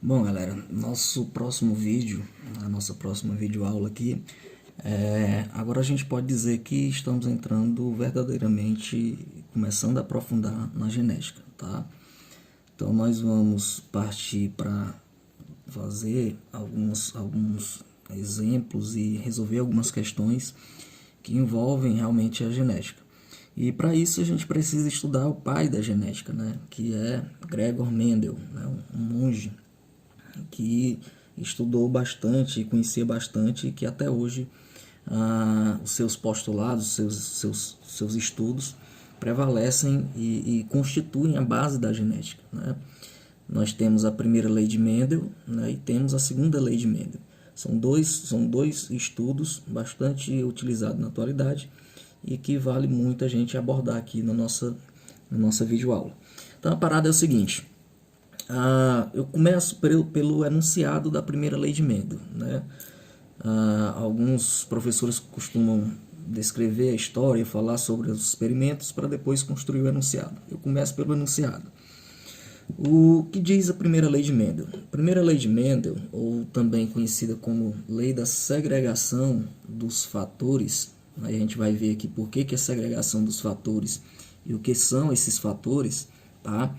Bom, galera, nosso próximo vídeo, a nossa próxima videoaula aqui, agora a gente pode dizer que estamos entrando verdadeiramente, começando a aprofundar na genética, tá? Então nós vamos partir para fazer alguns exemplos e resolver algumas questões que envolvem realmente a genética. E para isso a gente precisa estudar o pai da genética, né? Que é Gregor Mendel, né? Um monge que estudou bastante, conhecia bastante, e que até hoje os seus postulados, seus estudos prevalecem e constituem a base da genética, né? Nós temos a primeira lei de Mendel, né, e temos a segunda lei de Mendel. São dois estudos bastante utilizados na atualidade e que vale muito a gente abordar aqui na nossa videoaula. Então a parada é o seguinte. Eu começo pelo enunciado da primeira lei de Mendel, né? Alguns professores costumam descrever a história, falar sobre os experimentos para depois construir o enunciado. Eu começo pelo enunciado. O que diz a primeira lei de Mendel? A primeira lei de Mendel, ou também conhecida como lei da segregação dos fatores, aí a gente vai ver aqui por que é a segregação dos fatores e o que são esses fatores, tá?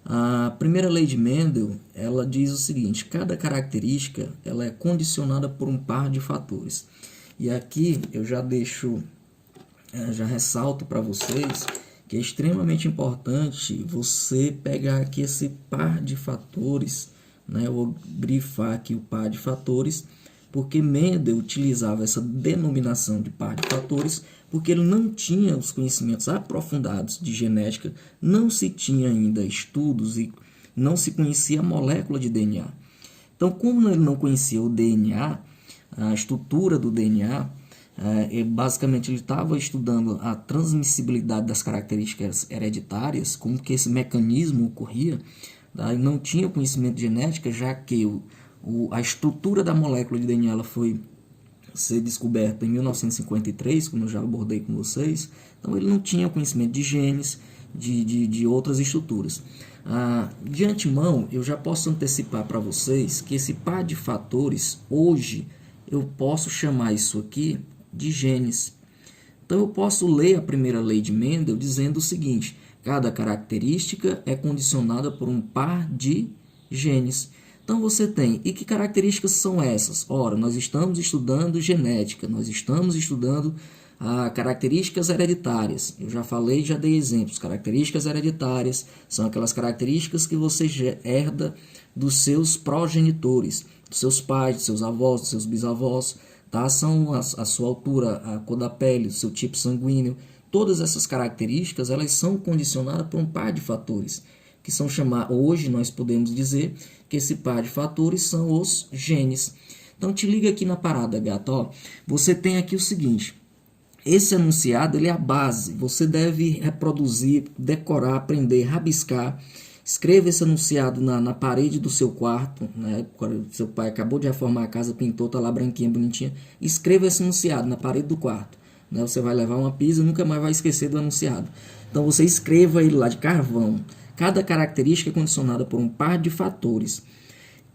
A primeira lei de Mendel, ela diz o seguinte: cada característica ela é condicionada por um par de fatores. E aqui eu já já ressalto para vocês que é extremamente importante você pegar aqui esse par de fatores, né? Eu vou grifar aqui o par de fatores, porque Mendel utilizava essa denominação de par de fatores porque ele não tinha os conhecimentos aprofundados de genética, não se tinha ainda estudos e não se conhecia a molécula de DNA. Então, como ele não conhecia o DNA, a estrutura do DNA, basicamente ele estava estudando a transmissibilidade das características hereditárias, como que esse mecanismo ocorria, tá? E não tinha conhecimento de genética, já que a estrutura da molécula de DNA ela foi ser descoberta em 1953, como eu já abordei com vocês. Então ele não tinha conhecimento de genes, de outras estruturas. De antemão, eu já posso antecipar para vocês que esse par de fatores, hoje, eu posso chamar isso aqui de genes. Então eu posso ler a primeira lei de Mendel dizendo o seguinte: cada característica é condicionada por um par de genes. Então você tem, e que características são essas? Ora, nós estamos estudando genética, nós estamos estudando características hereditárias. Eu já falei, já dei exemplos. Características hereditárias são aquelas características que você herda dos seus progenitores, dos seus pais, dos seus avós, dos seus bisavós, tá? São a sua altura, a cor da pele, o seu tipo sanguíneo. Todas essas características elas são condicionadas por um par de fatores, que são chamados, hoje nós podemos dizer que esse par de fatores são os genes. Então te liga aqui na parada, gato. Ó, você tem aqui o seguinte: esse enunciado ele é a base, você deve reproduzir, decorar, aprender, rabiscar. Escreva esse enunciado na parede do seu quarto, né? Seu pai acabou de reformar a casa, pintou, tá lá branquinha, bonitinha. Escreva esse enunciado na parede do quarto, né? Você vai levar uma pizza e nunca mais vai esquecer do enunciado. Então você escreva ele lá de carvão. Cada característica é condicionada por um par de fatores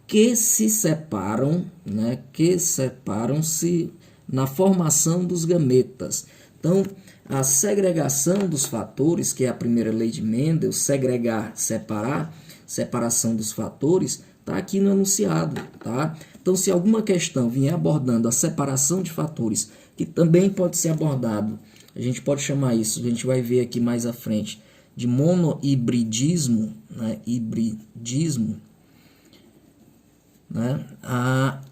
que se separam, né? Que separam-se na formação dos gametas. Então, a segregação dos fatores, que é a primeira lei de Mendel, segregar, separar, separação dos fatores, está aqui no enunciado, tá? Então, se alguma questão vier abordando a separação de fatores, que também pode ser abordado, a gente pode chamar isso, a gente vai ver aqui mais à frente, de monohibridismo, né? Hibridismo, né?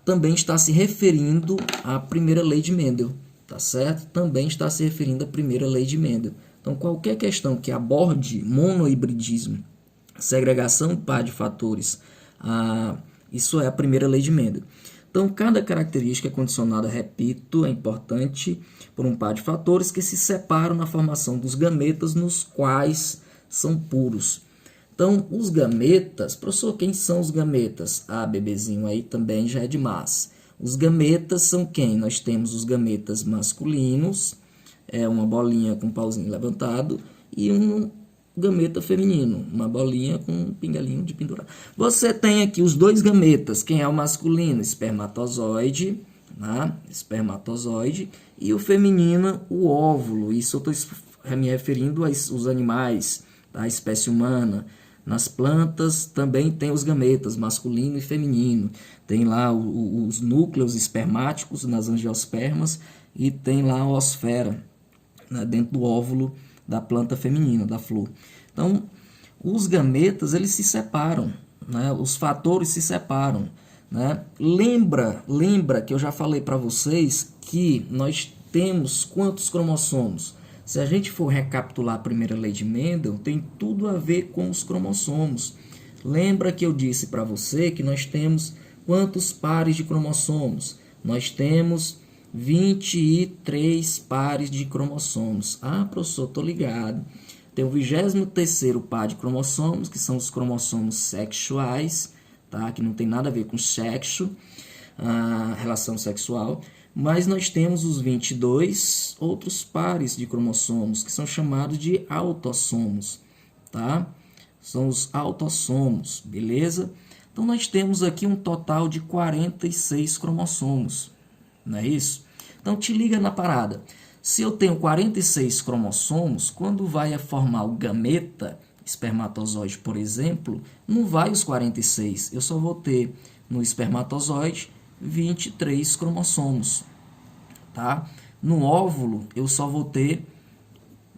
Também está se referindo à primeira lei de Mendel, tá certo? Também está se referindo à primeira lei de Mendel. Então, qualquer questão que aborde monohibridismo, segregação par de fatores, isso é a primeira lei de Mendel. Então, cada característica é condicionada, repito, é importante, por um par de fatores que se separam na formação dos gametas, nos quais são puros. Então, os gametas, professor, quem são os gametas? Bebezinho, aí também já é demais. Os gametas são quem? Nós temos os gametas masculinos, uma bolinha com um pauzinho levantado, e um gameta feminino, uma bolinha com um pingalinho de pendurar. Você tem aqui os dois gametas, quem é o masculino? Espermatozoide, né? Espermatozoide, e o feminino, o óvulo. Isso eu estou me referindo aos animais, tá? A espécie humana. Nas plantas também tem os gametas, masculino e feminino. Tem lá os núcleos espermáticos nas angiospermas e tem lá a osfera, né, dentro do óvulo da planta feminina, da flor. Então, os gametas, eles se separam, né? Os fatores se separam, né? Lembra que eu já falei para vocês que nós temos quantos cromossomos? Se a gente for recapitular a primeira lei de Mendel, tem tudo a ver com os cromossomos. Lembra que eu disse para você que nós temos quantos pares de cromossomos? Nós temos 23 pares de cromossomos. Ah, professor, estou ligado. Tem o 23º par de cromossomos, que são os cromossomos sexuais, tá? Que não tem nada a ver com sexo, relação sexual. Mas nós temos os 22 outros pares de cromossomos, que são chamados de autossomos, tá? São os autossomos, beleza? Então, nós temos aqui um total de 46 cromossomos, não é isso? Então, te liga na parada. Se eu tenho 46 cromossomos, quando vai formar o gameta, espermatozoide, por exemplo, não vai os 46. Eu só vou ter no espermatozoide 23 cromossomos, tá? No óvulo, eu só vou ter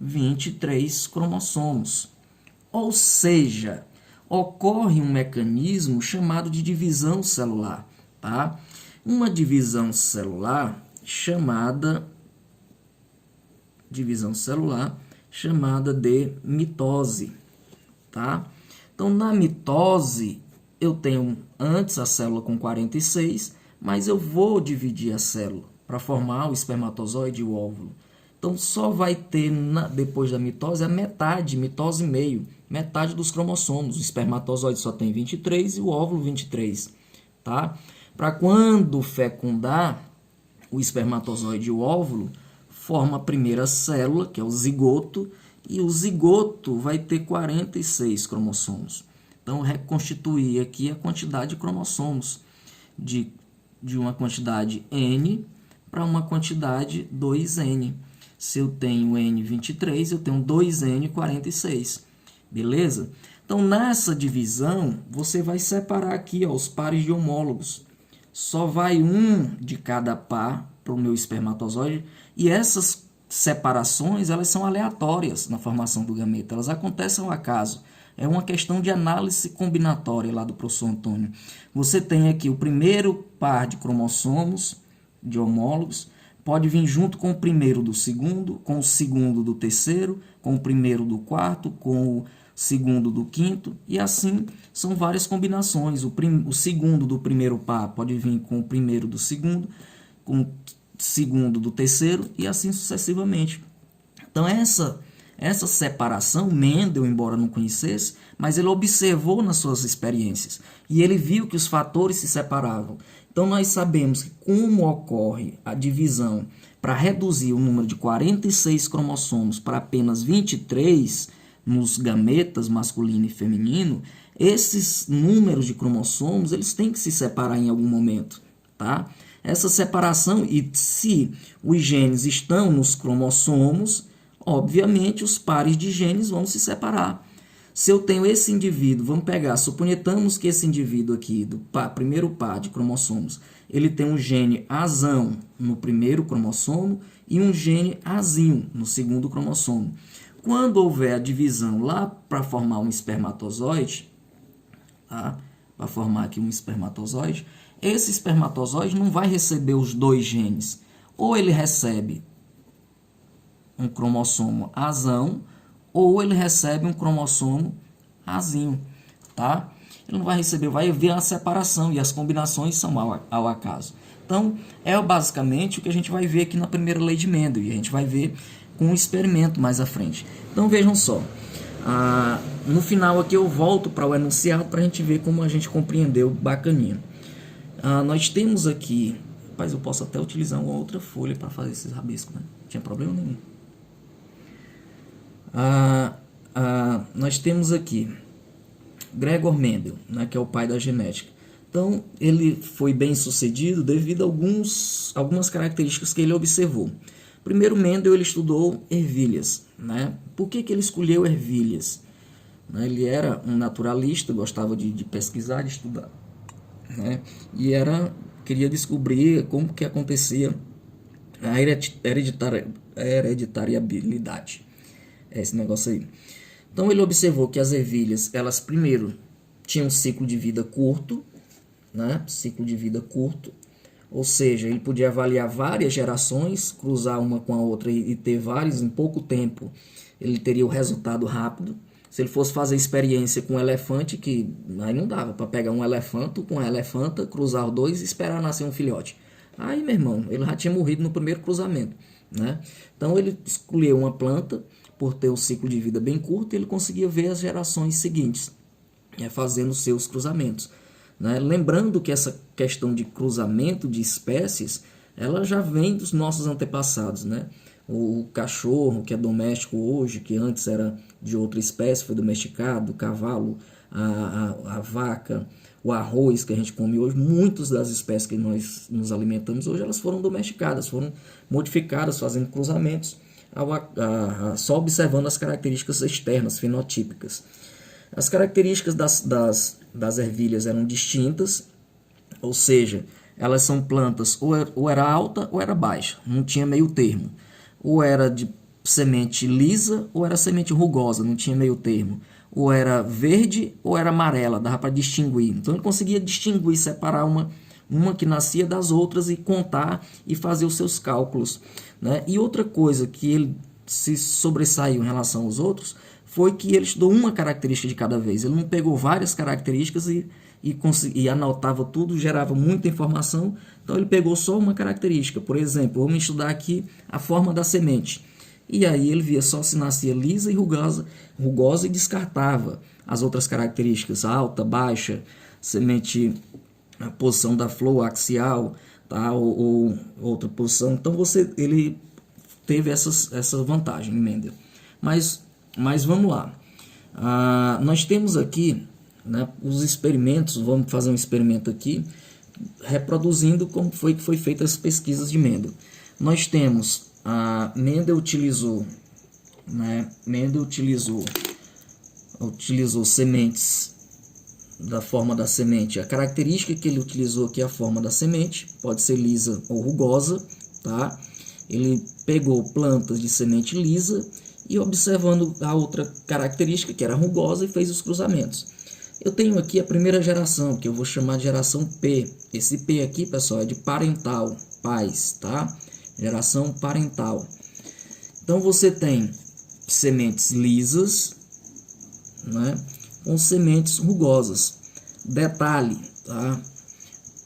23 cromossomos. Ou seja, ocorre um mecanismo chamado de divisão celular, tá? Uma divisão celular chamada de mitose, tá? Então, na mitose, eu tenho antes a célula com 46, mas eu vou dividir a célula para formar o espermatozoide e o óvulo. Então, só vai ter, depois da mitose, a metade, mitose meio, metade dos cromossomos. O espermatozoide só tem 23 e o óvulo 23, tá? Para quando fecundar, o espermatozoide e o óvulo forma a primeira célula, que é o zigoto, e o zigoto vai ter 46 cromossomos. Então, reconstituir aqui a quantidade de cromossomos de uma quantidade N para uma quantidade 2N. Se eu tenho N23, eu tenho 2N46. Beleza? Então, nessa divisão, você vai separar aqui ó, os pares de homólogos. Só vai um de cada par para o meu espermatozoide. E essas separações, elas são aleatórias na formação do gameta. Elas acontecem ao acaso. É uma questão de análise combinatória lá do professor Antônio. Você tem aqui o primeiro par de cromossomos, de homólogos, pode vir junto com o primeiro do segundo, com o segundo do terceiro, com o primeiro do quarto, com o segundo do quinto, e assim são várias combinações. O segundo do primeiro par pode vir com o primeiro do segundo, com o segundo do terceiro, e assim sucessivamente. Então, essa separação, Mendel, embora não conhecesse, mas ele observou nas suas experiências e ele viu que os fatores se separavam. Então, nós sabemos que como ocorre a divisão para reduzir o número de 46 cromossomos para apenas 23 nos gametas masculino e feminino, esses números de cromossomos eles têm que se separar em algum momento, tá? Essa separação, e se os genes estão nos cromossomos, obviamente, os pares de genes vão se separar. Se eu tenho esse indivíduo, vamos pegar, suponhamos que esse indivíduo aqui, do primeiro par de cromossomos, ele tem um gene azão no primeiro cromossomo e um gene azinho no segundo cromossomo. Quando houver a divisão lá para formar um espermatozoide, tá? Para formar aqui um espermatozoide, esse espermatozoide não vai receber os dois genes. Ou ele recebe um cromossomo azão, ou ele recebe um cromossomo azinho, tá? Ele não vai receber, vai haver a separação e as combinações são ao acaso. Então, é basicamente o que a gente vai ver aqui na primeira lei de Mendel, e a gente vai ver com um experimento mais à frente. Então, vejam só, no final aqui eu volto para o enunciado para a gente ver como a gente compreendeu bacaninha. Nós temos aqui, rapaz, eu posso até utilizar uma outra folha para fazer esses rabiscos, né? Não tinha problema nenhum. nós temos aqui Gregor Mendel, né, que é o pai da genética. Então, ele foi bem sucedido devido a algumas características que ele observou. Primeiro, Mendel ele estudou ervilhas. Né? Por que ele escolheu ervilhas? Ele era um naturalista, gostava de pesquisar, de estudar. Né? E queria descobrir como que acontecia a hereditariabilidade. É esse negócio aí. Então ele observou que as ervilhas, elas primeiro tinham um ciclo de vida curto, né? Ciclo de vida curto, ou seja, ele podia avaliar várias gerações, cruzar uma com a outra e ter vários em pouco tempo, ele teria o resultado rápido. Se ele fosse fazer experiência com um elefante, que aí não dava para pegar um elefanto com uma elefanta, cruzar os dois e esperar nascer um filhote. Aí, meu irmão, ele já tinha morrido no primeiro cruzamento, né? Então ele escolheu uma planta por ter um ciclo de vida bem curto, ele conseguia ver as gerações seguintes, fazendo seus cruzamentos. Né? Lembrando que essa questão de cruzamento de espécies, ela já vem dos nossos antepassados. Né? O cachorro, que é doméstico hoje, que antes era de outra espécie, foi domesticado, o cavalo, a vaca, o arroz que a gente come hoje, muitas das espécies que nós nos alimentamos hoje, elas foram domesticadas, foram modificadas, fazendo cruzamentos, só observando as características externas, fenotípicas. As características das ervilhas eram distintas, ou seja, elas são plantas ou era alta ou era baixa, não tinha meio termo. Ou era de semente lisa ou era semente rugosa, não tinha meio termo. Ou era verde ou era amarela, dava para distinguir. Então ele conseguia distinguir, separar uma que nascia das outras e contar e fazer os seus cálculos. Né? E outra coisa que ele se sobressaiu em relação aos outros foi que ele estudou uma característica de cada vez. Ele não pegou várias características e anotava tudo, gerava muita informação. Então ele pegou só uma característica. Por exemplo, vamos estudar aqui a forma da semente. E aí ele via só se nascia lisa e rugosa e descartava as outras características, alta, baixa, semente, a posição da flor axial, tá? ou outra posição. Então ele teve essa vantagem em Mendel. Mas vamos lá. Nós temos aqui, né, os experimentos. Vamos fazer um experimento aqui, reproduzindo como foi que foi feita as pesquisas de Mendel. Nós temos, Mendel utilizou sementes da forma da semente. A característica que ele utilizou aqui é a forma da semente, pode ser lisa ou rugosa, tá? Ele pegou plantas de semente lisa e, observando a outra característica, que era rugosa, e fez os cruzamentos. Eu tenho aqui a primeira geração, que eu vou chamar de geração P. Esse P aqui, pessoal, é de parental, pais, tá? Geração parental. Então você tem sementes lisas, né, com sementes rugosas. Detalhe, tá?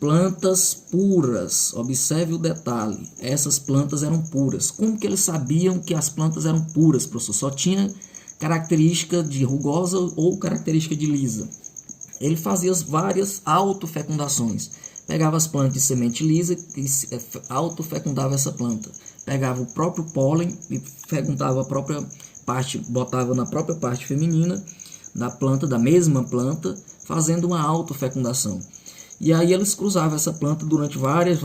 Plantas puras. Observe o detalhe. Essas plantas eram puras. Como que eles sabiam que as plantas eram puras, professor? Só tinha característica de rugosa ou característica de lisa. Ele fazia várias autofecundações. Pegava as plantas de semente lisa e autofecundava essa planta. Pegava o próprio pólen e fecundava a própria parte, botava na própria parte feminina da planta, da mesma planta, fazendo uma autofecundação. E aí eles cruzavam essa planta durante várias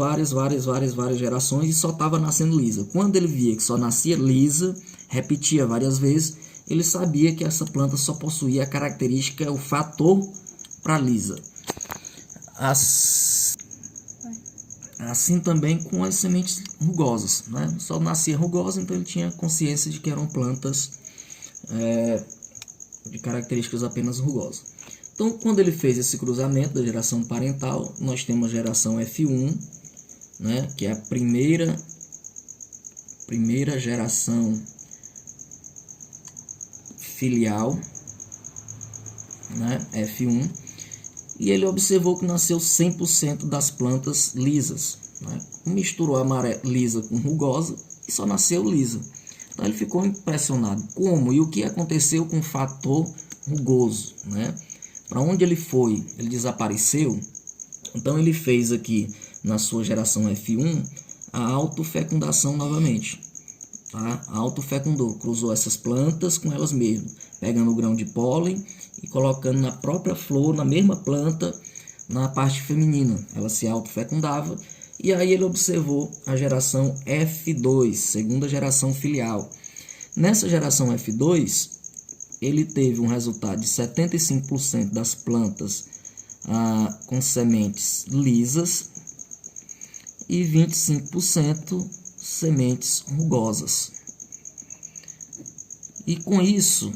gerações e só estava nascendo lisa. Quando ele via que só nascia lisa, repetia várias vezes, ele sabia que essa planta só possuía a característica, o fator para lisa. Assim também com as sementes rugosas, né? Só nascia rugosa, então ele tinha consciência de que eram plantas de características apenas rugosas. Então, quando ele fez esse cruzamento da geração parental, nós temos a geração F1, né, que é a primeira geração filial, né, F1, e ele observou que nasceu 100% das plantas lisas, né, misturou a lisa com rugosa e só nasceu lisa. Então ele ficou impressionado. Como e o que aconteceu com o fator rugoso, né? Para onde ele foi? Ele desapareceu? Então ele fez aqui na sua geração F1 a autofecundação novamente. Tá? Autofecundou, cruzou essas plantas com elas mesmas. pegando o grão de pólen e colocando na própria flor, na mesma planta, na parte feminina. Ela se autofecundava e aí ele observou a geração F2, segunda geração filial. Nessa geração F2, ele teve um resultado de 75% das plantas com sementes lisas e 25% sementes rugosas. E com isso,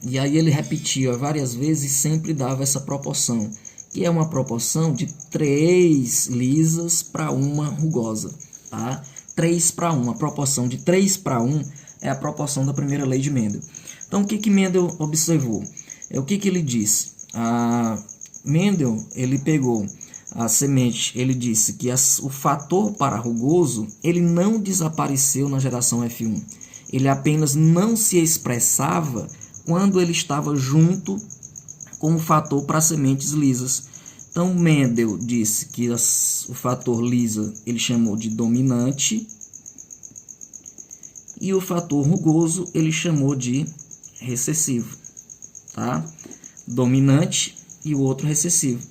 e aí ele repetia várias vezes e sempre dava essa proporção, que é uma proporção de 3 lisas para 1 rugosa. Tá? 3 para 1, a proporção de 3 para 1 é a proporção da primeira lei de Mendel. Então, o que Mendel observou? O que ele disse? Mendel, ele pegou a semente, ele disse que o fator para rugoso, ele não desapareceu na geração F1. Ele apenas não se expressava quando ele estava junto com o fator para sementes lisas. Então, Mendel disse que o fator lisa ele chamou de dominante e o fator rugoso ele chamou de recessivo. Tá? Dominante e o outro recessivo.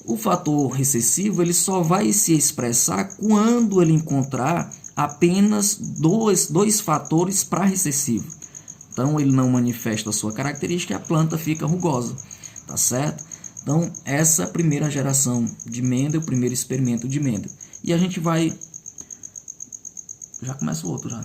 O fator recessivo ele só vai se expressar quando ele encontrar apenas dois fatores para recessivo. Então, ele não manifesta a sua característica e a planta fica rugosa. Tá certo? Então, essa é a primeira geração de Mendel, o primeiro experimento de Mendel. E a gente vai... Já começa o outro, já.